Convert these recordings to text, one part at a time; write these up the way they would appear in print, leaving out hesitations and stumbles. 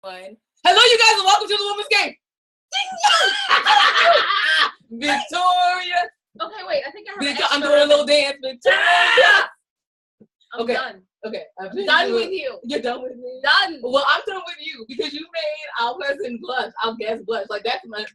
Hello, you guys, and welcome to the Women's Game. Victoria. Okay, wait. I think I have I'm doing a little dance. Victoria. I'm done. Okay. I'm done with you. You're done with me? Done. Well, I'm done with you because you made our person blush. Our guest blush. Like, that's my...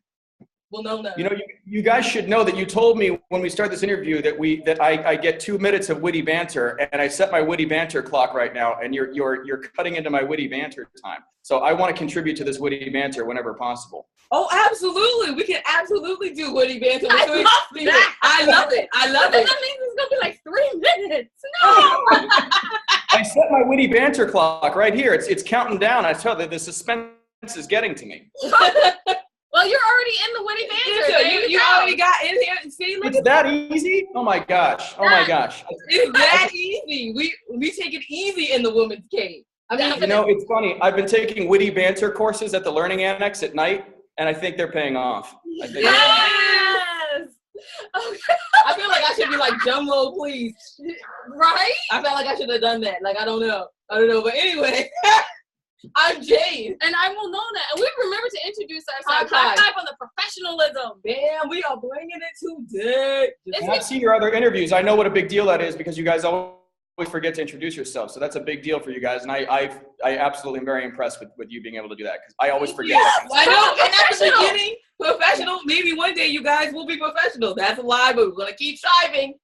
Wilnona. You know, you guys should know that you told me when we started this interview that I get 2 minutes of witty banter, and I set my witty banter clock right now, and you're cutting into my witty banter time. So I want to contribute to this witty banter whenever possible. Oh, absolutely. We can absolutely do witty banter. I love that. I love it. I love it. That means it's going to be like 3 minutes. No. I set my witty banter clock right here. It's counting down. I tell you, the suspense is getting to me. Well, you're already in the witty banter. You already got in here. See, look it's that easy? Oh my gosh. Oh my gosh. It's that easy. We take it easy in the women's cave. I mean, you know, it's funny. I've been taking witty banter courses at the Learning Annex at night, and I think they're paying off. Yes. Okay. I feel like I should be like, drum roll, please. Right? I felt like I should have done that. Like, I don't know. But anyway. I'm Jade. And I'm Wilnona. And we remember to introduce ourselves. High five on the professionalism. Damn, we are bringing it today. I've seen your other interviews. I know what a big deal that is because you guys always forget to introduce yourself. So that's a big deal for you guys. And I absolutely am very impressed with you being able to do that because I always forget. Yes, I know. And at the beginning, professional. Maybe one day you guys will be professional. That's a lie, but we're going to keep striving.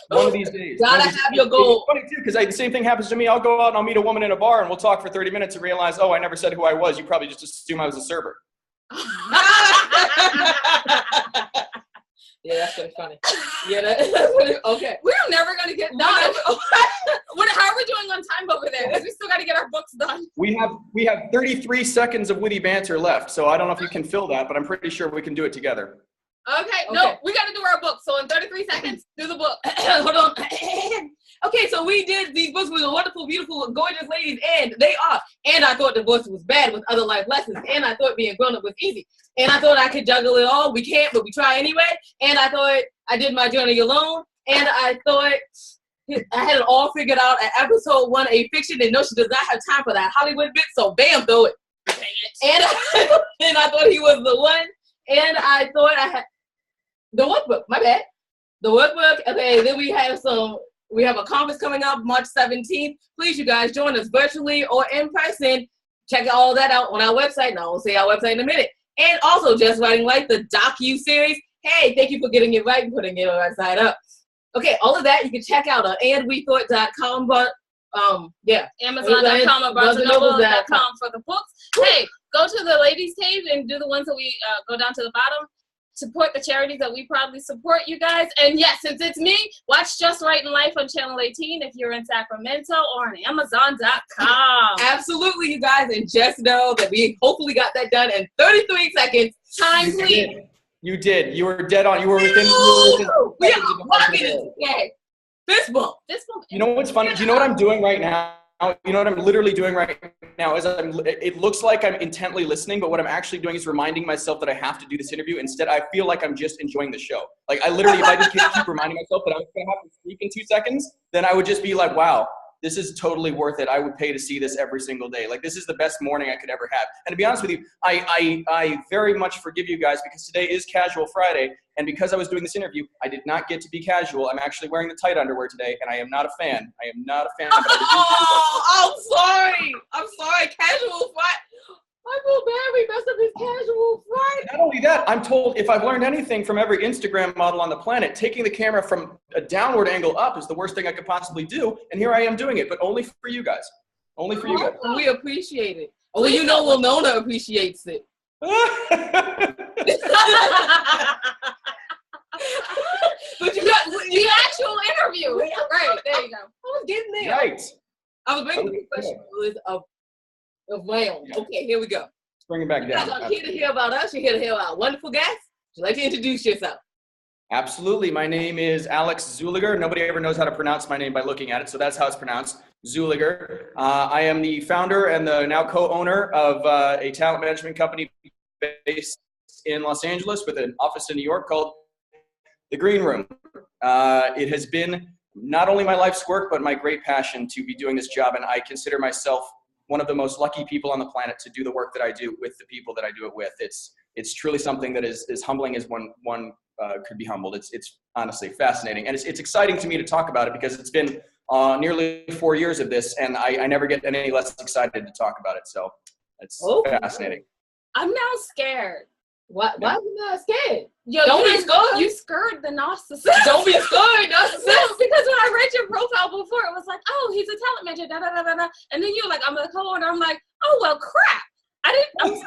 One of these days. Gotta have your goal. It's funny too, because the same thing happens to me. I'll go out and I'll meet a woman in a bar and we'll talk for 30 minutes and realize, oh, I never said who I was. You probably just assume I was a server. Yeah, that's pretty funny. Yeah, okay. We're never going to get done. How are we doing on time over there? Because we still got to get our books done. We have 33 seconds of witty banter left, so I don't know if you can fill that, but I'm pretty sure we can do it together. Okay. No, we got to do our book. So in 33 seconds, do the book. Hold on. Okay, so we did these books with wonderful, beautiful, gorgeous ladies, and they are. And I thought divorce was bad with other life lessons, and I thought being grown up was easy. And I thought I could juggle it all. We can't, but we try anyway. And I thought I did my journey alone, and I thought I had it all figured out at episode 1, a fiction, and no, she does not have time for that Hollywood bit, so bam, throw it. And I thought he was the one, and I thought I had the workbook, my bad. The workbook, okay, then we have a conference coming up March 17th. Please, you guys, join us virtually or in person. Check all that out on our website, and I will say our website in a minute. And also, Just Writing Life, the docu-series. Hey, thank you for getting it right and putting it right up. Okay, all of that you can check out on andwethought.com, but Amazon.com or BarnesandNoble.com for the books. Hey, go to the ladies' cave and do the ones that we go down to the bottom. Support the charities that we proudly support, you guys. And yes, since it's me, watch Just Writing Life on Channel 18 if you're in Sacramento or on Amazon.com. Absolutely, you guys. And just know that we hopefully got that done in 33 seconds. Time, please. You did. You were dead on. You were within. We are walking into fist bump. You know what's funny? Do you know what I'm doing right now? You know what I'm literally doing right now is it looks like I'm intently listening, but what I'm actually doing is reminding myself that I have to do this interview. Instead, I feel like I'm just enjoying the show. Like I literally, if I just keep reminding myself that I'm going to have to speak in 2 seconds, then I would just be like, wow, this is totally worth it. I would pay to see this every single day. Like this is the best morning I could ever have. And to be honest with you, I very much forgive you guys because today is Casual Friday. And because I was doing this interview, I did not get to be casual. I'm actually wearing the tight underwear today, and I am not a fan. I am not a fan. I'm sorry. Casual Friday. I feel bad we messed up his Casual Friday. Not only that, I'm told if I've learned anything from every Instagram model on the planet, taking the camera from a downward angle up is the worst thing I could possibly do. And here I am doing it, but only for you guys. Only for you guys. We appreciate it. Well, you know Wilnona appreciates it. But you got the actual interview. Right, there you go. I was getting there. Right. I was making the professionalism of round. Okay, here we go. Let's bring it back down. You guys are here to hear about us. You're here to hear about our wonderful guests. Would you like to introduce yourself? Absolutely. My name is Alex Czuleger. Nobody ever knows how to pronounce my name by looking at it, so that's how it's pronounced, Czuleger. I am the founder and the now co-owner of a talent management company based in Los Angeles with an office in New York called The Green Room. It has been not only my life's work, but my great passion to be doing this job, and I consider myself one of the most lucky people on the planet to do the work that I do with the people that I do it with. It's truly something that is as humbling as one could be humbled. It's honestly fascinating, and it's exciting to me to talk about it because it's been nearly 4 years of this, and I never get any less excited to talk about it. So it's fascinating. I'm now scared. Why are you not scared? Yo, don't be scared. You scared the narcissist. Don't be scared, narcissist. No, because when I read your profile before, it was like, oh, he's a talent manager, da da da da da. And then you're like, I'm a co-owner. I'm like, oh well, crap. I'm sorry.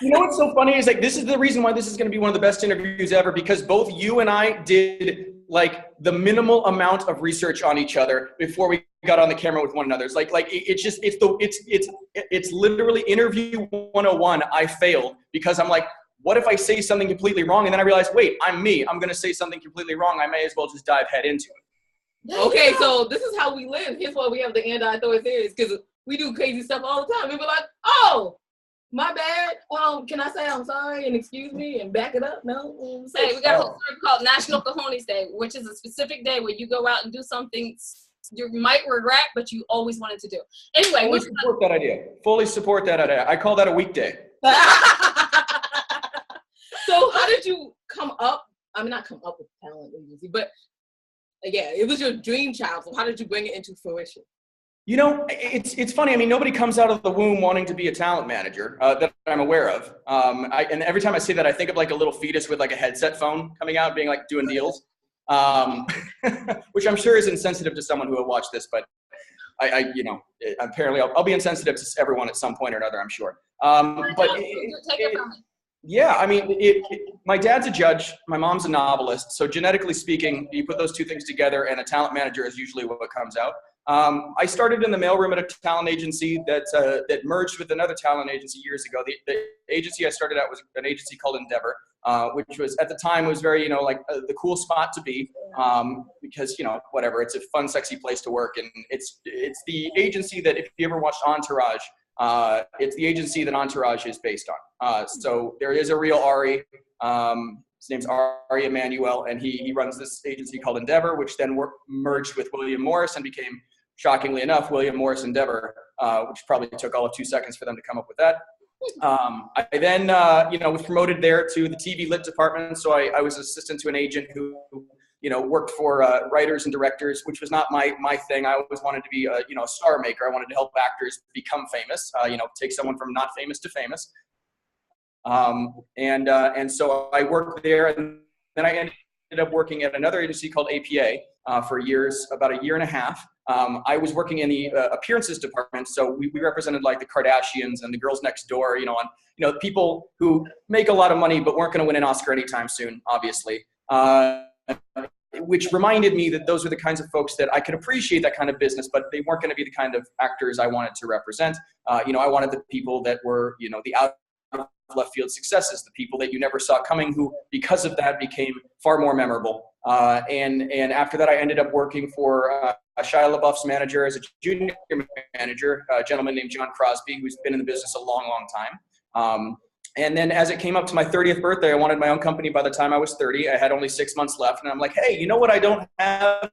You know what's so funny is like this is the reason why this is going to be one of the best interviews ever, because both you and I did like the minimal amount of research on each other before we got on the camera with one another. It's like it's literally interview 101. I failed because I'm like, what if I say something completely wrong? And then I realized, wait, I'm me. I'm going to say something completely wrong. I may as well just dive head into it. Okay, so this is how we live. Here's why we have the anti-authoritarians, because we do crazy stuff all the time. We be like, oh, my bad. Can I say I'm sorry and excuse me and back it up? No. Hey, we got a whole thing called National Cojones Day, which is a specific day where you go out and do something you might regret, but you always wanted to do. Anyway, fully support that idea. Fully support that idea. I call that a weekday. So how did you come up? I mean, not come up with talent agency, but yeah, it was your dream child. So how did you bring it into fruition? You know, it's funny. I mean, nobody comes out of the womb wanting to be a talent manager that I'm aware of. And every time I say that, I think of like a little fetus with like a headset phone coming out, being like doing deals, which I'm sure is insensitive to someone who will watch this. But apparently I'll be insensitive to everyone at some point or another, I'm sure. Yeah, I mean, my dad's a judge, my mom's a novelist. So genetically speaking, you put those two things together and a talent manager is usually what comes out. I started in the mailroom at a talent agency that merged with another talent agency years ago. The agency I started at was an agency called Endeavor, which was at the time was very, like the cool spot to be, because, whatever, it's a fun, sexy place to work. And it's the agency that if you ever watched Entourage, it's the agency that Entourage is based on. So there is a real Ari. His name's Ari Emanuel, and he runs this agency called Endeavor, which then merged with William Morris and became, shockingly enough, William Morris Endeavor, which probably took all of 2 seconds for them to come up with that. I then, was promoted there to the TV lit department. So I was assistant to an agent who, worked for writers and directors, which was not my thing. I always wanted to be a star maker. I wanted to help actors become famous, take someone from not famous to famous. And so I worked there, and then I ended up working at another agency called APA for years, about a year and a half. I was working in the appearances department, so we represented like the Kardashians and the girls next door, people who make a lot of money but weren't going to win an Oscar anytime soon, obviously. Which reminded me that those were the kinds of folks that I could appreciate that kind of business, but they weren't going to be the kind of actors I wanted to represent. I wanted the people that were, the out left field successes, the people that you never saw coming, who because of that became far more memorable. And after that, I ended up working for Shia LaBeouf's manager as a junior manager, a gentleman named John Crosby, who's been in the business a long, long time. And then as it came up to my 30th birthday, I wanted my own company by the time I was 30. I had only 6 months left. And I'm like, hey, you know what I don't have?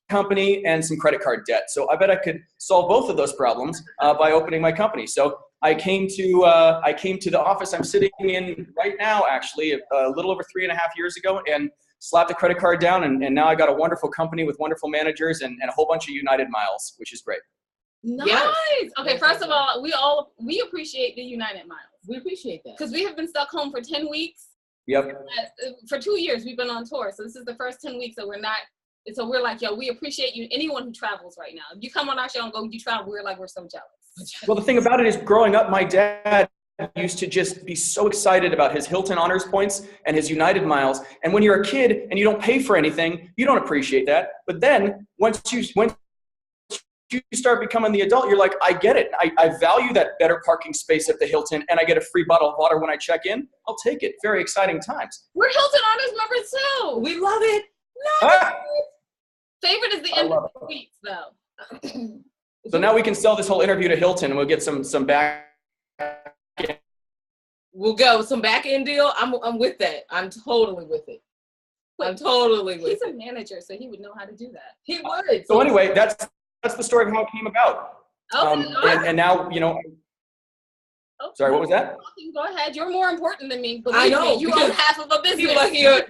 Company and some credit card debt. So I bet I could solve both of those problems by opening my company. So I came to the office I'm sitting in right now, actually, a little over 3.5 years ago, and slapped the credit card down. And now I got a wonderful company with wonderful managers and a whole bunch of United miles, which is great. Nice. Yes. Okay, first of all, we appreciate the United Miles. We appreciate that. Because we have been stuck home for 10 weeks. Yep. For 2 years, we've been on tour. So this is the first 10 weeks that we're not. So we're like, yo, we appreciate you. Anyone who travels right now. If you come on our show and go, you travel, we're so jealous. Well, the thing about it is, growing up, my dad used to just be so excited about his Hilton honors points and his United miles. And when you're a kid and you don't pay for anything, you don't appreciate that. But then once you start becoming the adult, you're like, I get it. I value that better parking space at the Hilton, and I get a free bottle of water when I check in. I'll take it. Very exciting times. We're Hilton honors members too. We love it. Favorite is the end of the weeks, though. So now we can sell this whole interview to Hilton, and we'll get some back. We'll go some back end deal. I'm with that. I'm totally with it. I'm totally with it. He's a manager, so he would know how to do that. He would. So anyway, that's the story of how it came about. Okay. And now, you know, sorry, what was that? Go ahead. You're more important than me. I know. You own half of a business.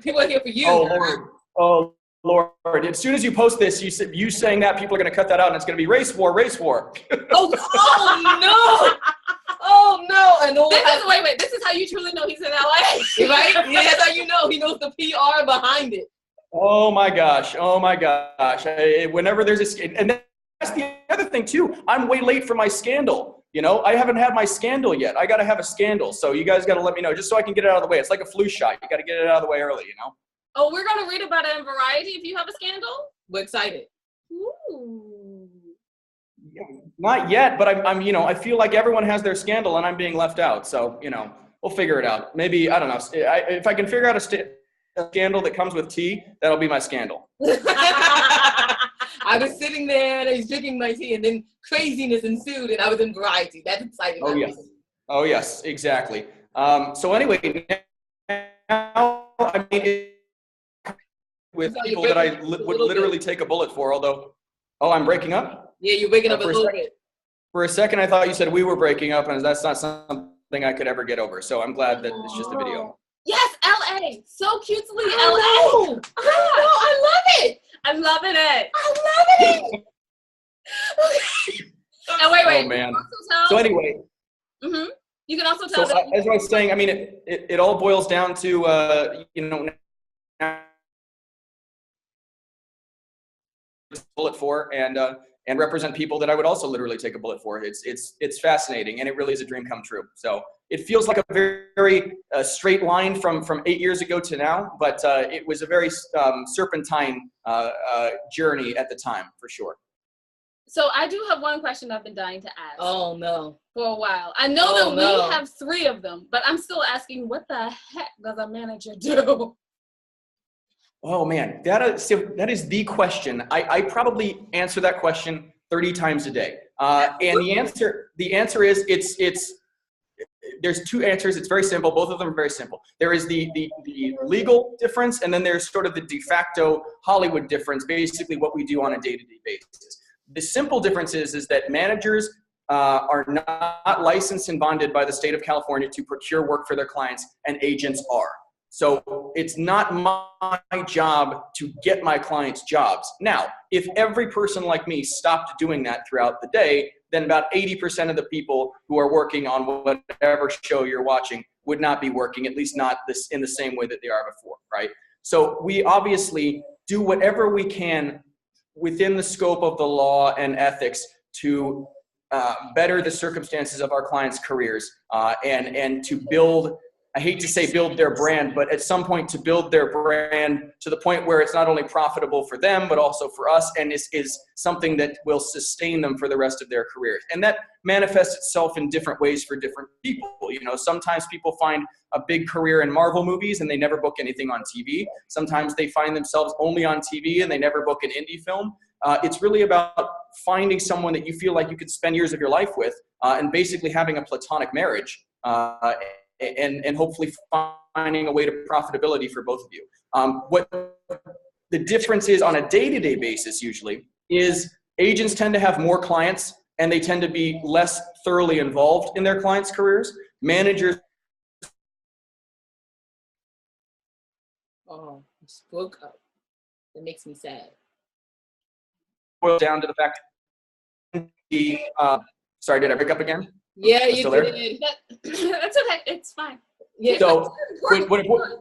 People are here for you. Oh, Lord. Oh, Lord. As soon as you post this, you saying that, people are going to cut that out, and it's going to be race war. Oh no. Oh no. And wait. This is how you truly know he's in LA. Right? Yeah, that's how you know. He knows the PR behind it. Oh my gosh. Whenever there's and that's the other thing too. I'm way late for my scandal. You know, I haven't had my scandal yet. I got to have a scandal. So you guys got to let me know just so I can get it out of the way. It's like a flu shot. You got to get it out of the way early, you know? Oh, we're going to read about it in Variety if you have a scandal? We're excited. Ooh. Yeah, not yet, but I'm, you know, I feel like everyone has their scandal and I'm being left out. So, you know, we'll figure it out. Maybe, I don't know. If I can figure out a scandal that comes with tea, that'll be my scandal. I was sitting there and I was drinking my tea and then craziness ensued and I was in Variety. That's exciting. Oh, yes. Oh, yes, exactly. So anyway, now, I mean, with people that I would literally take a bullet for, although, I'm breaking up? Yeah, you're breaking up a little bit. For a second, I thought you said we were breaking up, and that's not something I could ever get over. So I'm glad that it's just a video. Yes, LA. So cutely LA. I know. I love it. I'm loving it. I love it. And wait. Oh, man. So anyway. Mm-hmm. You can also tell so, as I was saying, I mean, it all boils down to, you know, bullet for and represent people that I would also literally take a bullet for. It's fascinating, and it really is a dream come true. So it feels like a very straight line from 8 years ago to now, but it was a very serpentine journey at the time, for sure. So I do have one question I've been dying to ask. Oh no. For a while. I know that we have 3 of them, but I'm still asking, what the heck does a manager do? Oh man, that is the question. I probably answer that question 30 times a day. And the answer is there's 2 answers. It's very simple. Both of them are very simple. There is the legal difference, and then there's sort of the de facto Hollywood difference, basically what we do on a day-to-day basis. The simple difference is that managers are not licensed and bonded by the state of California to procure work for their clients, and agents are. So it's not my job to get my clients jobs. Now, if every person like me stopped doing that throughout the day, then about 80% of the people who are working on whatever show you're watching would not be working, at least not in the same way that they are before, right? So we obviously do whatever we can within the scope of the law and ethics to better the circumstances of our clients' careers and to build, I hate to say build their brand, but at some point to build their brand to the point where it's not only profitable for them, but also for us, and is something that will sustain them for the rest of their careers. And that manifests itself in different ways for different people. You know, sometimes people find a big career in Marvel movies and they never book anything on TV. Sometimes they find themselves only on TV and they never book an indie film. It's really about finding someone that you feel like you could spend years of your life with and basically having a platonic marriage. And hopefully finding a way to profitability for both of you. What the difference is on a day-to-day basis usually is agents tend to have more clients and they tend to be less thoroughly involved in their clients' careers. Managers. Oh, you spoke up. It makes me sad. Boils down to the fact sorry, did I break up again? Yeah, you did. That's okay. It's fine. Yeah. So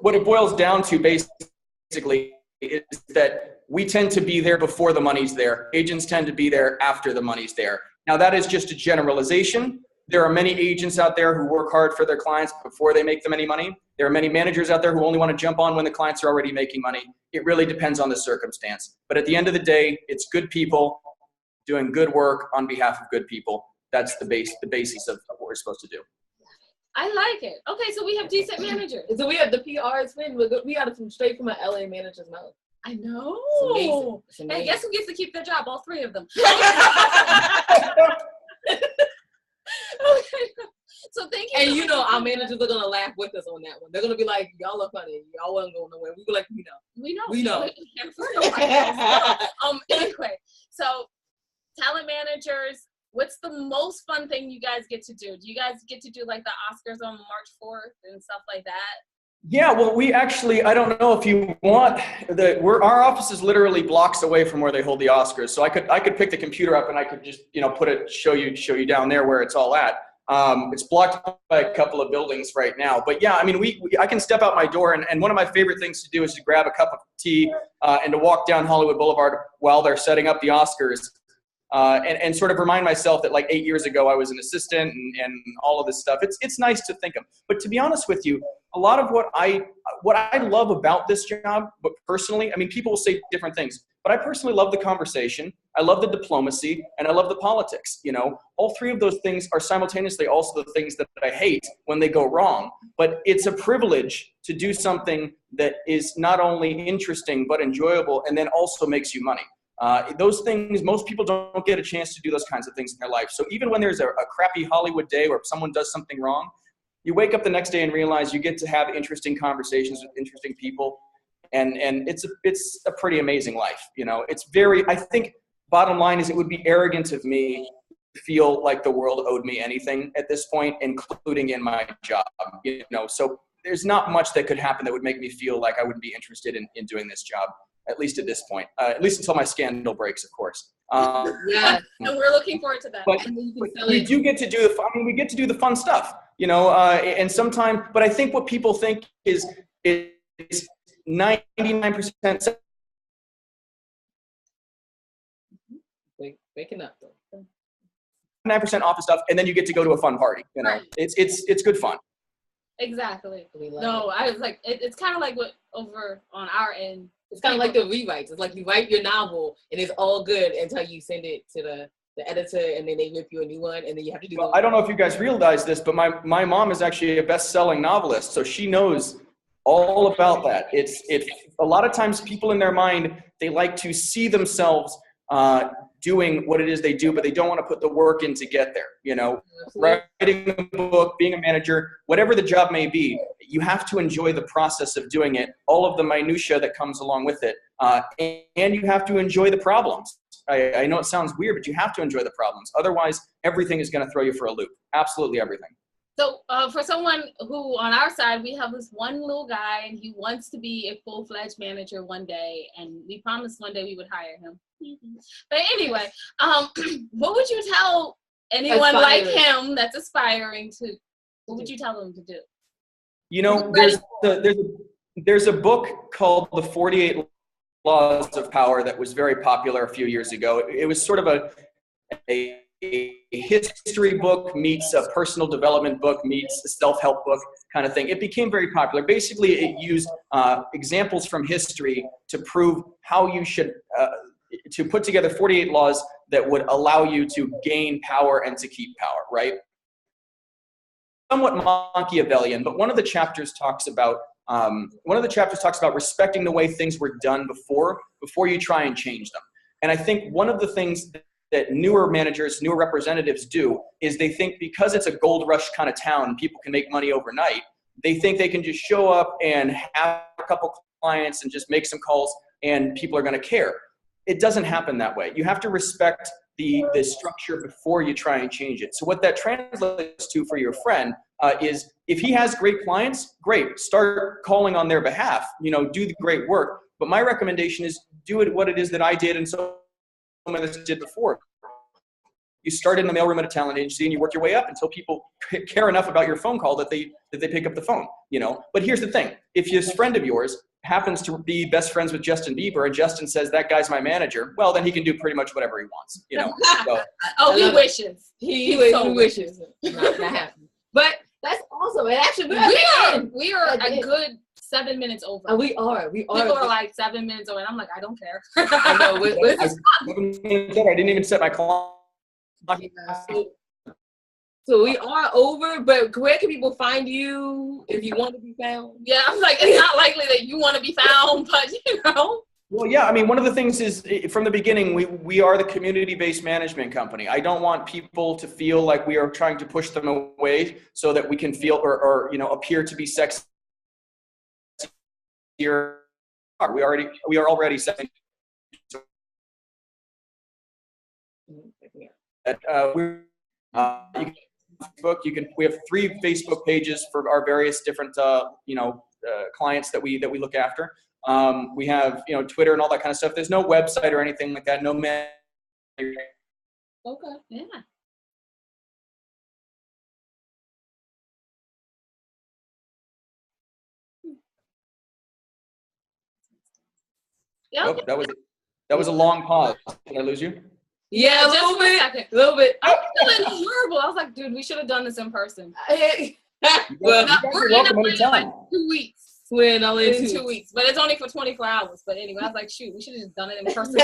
what it boils down to basically is that we tend to be there before the money's there. Agents tend to be there after the money's there. Now that is just a generalization. There are many agents out there who work hard for their clients before they make them any money. There are many managers out there who only want to jump on when the clients are already making money. It really depends on the circumstance. But at the end of the day, it's good people doing good work on behalf of good people. That's the basis of what we're supposed to do. I like it. Okay, so we have decent managers. So we have the PR spin. We got it from straight from an LA manager's mouth. I know. It's amazing. It's amazing. Hey, guess who gets to keep their job? All 3 of them. Okay. So thank you. And you know, our managers are gonna laugh with us on that one. They're gonna be like, "Y'all are funny. Y'all wasn't going nowhere." We be like, "We know. We know. We know." Anyway, so talent managers, what's the most fun thing you guys get to do? Do you guys get to do like the Oscars on March 4th and stuff like that? Yeah, well, we actually, I don't know if you want, our office is literally blocks away from where they hold the Oscars. So I could pick the computer up and I could just, put it, show you down there where it's all at. It's blocked by a couple of buildings right now. But yeah, I mean, I can step out my door, and one of my favorite things to do is to grab a cup of tea and to walk down Hollywood Boulevard while they're setting up the Oscars. And sort of remind myself that like 8 years ago I was an assistant and all of this stuff. It's nice to think of. But to be honest with you, a lot of what I love about this job, but personally, I mean, people will say different things, but I personally love the conversation. I love the diplomacy, and I love the politics. All three of those things are simultaneously also the things that I hate when they go wrong. But it's a privilege to do something that is not only interesting but enjoyable, and then also makes you money. Those things, most people don't get a chance to do those kinds of things in their life. So even when there's a crappy Hollywood day where someone does something wrong, you wake up the next day and realize you get to have interesting conversations with interesting people. And it's a pretty amazing life. It's very, I think, bottom line is it would be arrogant of me to feel like the world owed me anything at this point, including in my job. So there's not much that could happen that would make me feel like I wouldn't be interested in doing this job. At least at this point, at least until my scandal breaks, of course. Yeah, and we're looking forward to that. But we do get to do the fun. I mean, we get to do the fun stuff, and sometimes. But I think what people think is 99%. Waking up though. 9% off the stuff, and then you get to go to a fun party. Right. It's good fun. Exactly. No, I was like, it's kind of like what over on our end. It's kind of like the rewrites. It's like you write your novel and it's all good until you send it to the editor, and then they rip you a new one, and then you have to do. Well, I don't know if you guys realize this, but my mom is actually a best-selling novelist, so she knows all about that. It's a lot of times people in their mind, they like to see themselves doing what it is they do, but they don't want to put the work in to get there. Writing a book, being a manager, whatever the job may be, you have to enjoy the process of doing it, all of the minutia that comes along with it, and you have to enjoy the problems. I know it sounds weird, but you have to enjoy the problems. Otherwise, everything is going to throw you for a loop. Absolutely everything. So for someone who, on our side, we have this one little guy, and he wants to be a full-fledged manager one day, and we promised one day we would hire him. But anyway, what would you tell anyone like him that's aspiring to, what would you tell them to do? There's a book called The 48 Laws of Power that was very popular a few years ago. It was sort of a history book meets a personal development book meets a self-help book kind of thing. It became very popular. Basically, it used examples from history to prove how you should to put together 48 laws that would allow you to gain power and to keep power, right? Somewhat Machiavellian, but one of the chapters talks about respecting the way things were done before you try and change them. And I think one of the things that newer managers, newer representatives do is they think because it's a gold rush kind of town and people can make money overnight, they think they can just show up and have a couple clients and just make some calls and people are going to care. It doesn't happen that way. You have to respect the structure before you try and change it. So what that translates to for your friend is if he has great clients, great, start calling on their behalf, do the great work. But my recommendation is do it what it is that I did and so many others did before. You start in the mailroom at a talent agency and you work your way up until people care enough about your phone call that they pick up the phone, But here's the thing. If this friend of yours happens to be best friends with Justin Bieber and Justin says, that guy's my manager, well, then he can do pretty much whatever he wants, So, he wishes. He wishes. Not happening. But that's awesome. And actually, we are a good 7 minutes over. And we are. People are like 7 minutes over, and I'm like, I don't care. I know. I didn't even set my clock. So we are over, but where can people find you if you want to be found? Yeah, I'm like, it's not likely that you want to be found, but Well, yeah, I mean, one of the things is from the beginning, we are the community-based management company. I don't want people to feel like we are trying to push them away so that we can feel or appear to be sexy. We are already sexy. you can Facebook. We have 3 Facebook pages for our various different clients that we look after. We have Twitter and all that kind of stuff. There's no website or anything like that. No man. Okay. Yeah. Yep. Oh, that was a long pause. Did I lose you? Yeah, a little bit. A little bit. I'm feeling horrible. I was like, dude, we should have done this in person. Well, you're welcome anytime. Like 2 weeks. We're in LA in 2 weeks, but it's only for 24 hours. But anyway, I was like, shoot, we should have just done it in person.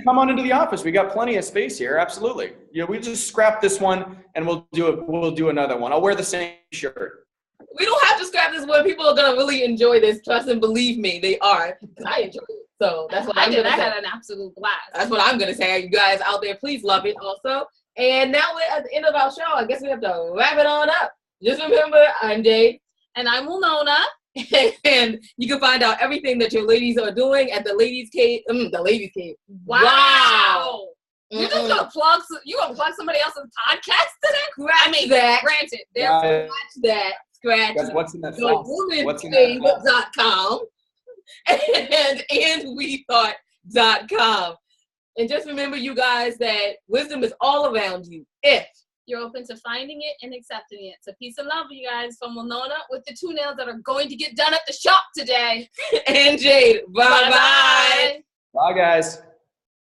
Come on into the office. We got plenty of space here. Absolutely. We just scrap this one and we'll do another one. I'll wear the same shirt. We don't have to scrap this one. People are gonna really enjoy this. Trust and believe me, they are. I enjoy it. So that's what I'm gonna say. I had an absolute blast. That's what I'm gonna say. You guys out there, please love it also. And now we're at the end of our show. I guess we have to wrap it on up. Just remember, I'm Jade. And I'm Wilnona. And you can find out everything that your ladies are doing at the Ladies Cave. The Ladies Cave. Wow. You're just gonna plug somebody else's podcast today? Granted. Therefore, watch that. Scratch. What's in that file? Womancave.com and wethought.com. And just remember, you guys, that wisdom is all around you if you're open to finding it and accepting it. So peace and love, you guys, from Wilnona with the 2 nails that are going to get done at the shop today. And Jade. Bye-bye. Bye, guys.